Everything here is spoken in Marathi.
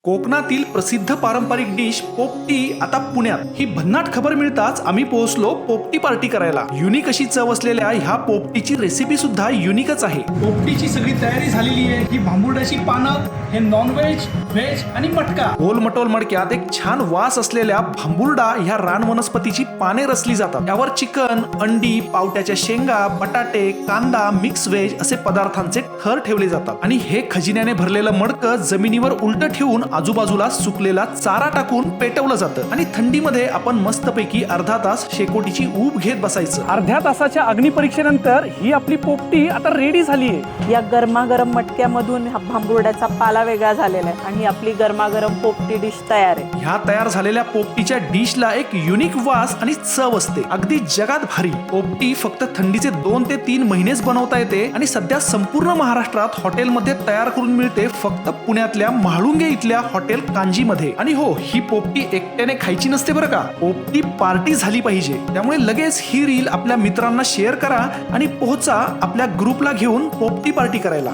कोकणातील प्रसिद्ध पारंपरिक डिश पोपटी आता पुण्यात. ही भन्नाट खबर मिळताच आम्ही पोहोचलो पोपटी पार्टी करायला. युनिक अशी चव असलेल्या ह्या पोपटीची रेसिपी सुद्धा युनिकच आहे. पोपटीची सगळी तयारी झालेली आहे. ही भांबुर्ड्याची पानं, हे नॉनव्हेज, व्हेज आणि मटका. गोलमटोल मडक्यात एक छान वास असलेल्या भांबुर्डा ह्या रान वनस्पतीची पाने रचली जातात. त्यावर चिकन, अंडी, पावट्याच्या शेंगा, बटाटे, कांदा, मिक्स व्हेज असे पदार्थांचे थर ठेवले जातात आणि हे खजिन्याने भरलेलं मडकं जमिनीवर उलट ठेवून आजूबाजूला सुकलेला चारा टाकून पेटवलं जातं आणि थंडीमध्ये आपण मस्तपैकी अर्धा तास शेकोटीची ऊब घेत बसायचं. अर्ध्या तासाच्या अग्निपरीक्षेनंतर ही आपली पोपटी आता रेडी झाली आहे. या गरमागरम मटक्यामधून हा भांबुर्ड्याचा पाला वेगळा झालेला आहे आणि आपली गरमागरम पोपटी डिश तयार आहे. ह्या तयार झालेल्या पोपटीच्या डिशला एक युनिक वास आणि चव असते, अगदी जगात भारी. पोपटी फक्त थंडीचे 2 ते 3 महिनेच बनवता येते आणि सध्या संपूर्ण महाराष्ट्रात हॉटेलमध्ये तयार करून मिळते, फक्त पुण्यातल्या म्हाळुंगे इथल्या हॉटेल कांजी मध्ये. आणि हो, ही पोपटी एकट्याने खायची नसते बरं का, पोपटी पार्टी झाली पाहिजे. त्यामुळे लगेच ही रील आपल्या मित्रांना शेअर करा आणि पोहोचा आपल्या ग्रुपला घेऊन पोपटी पार्टी करायला.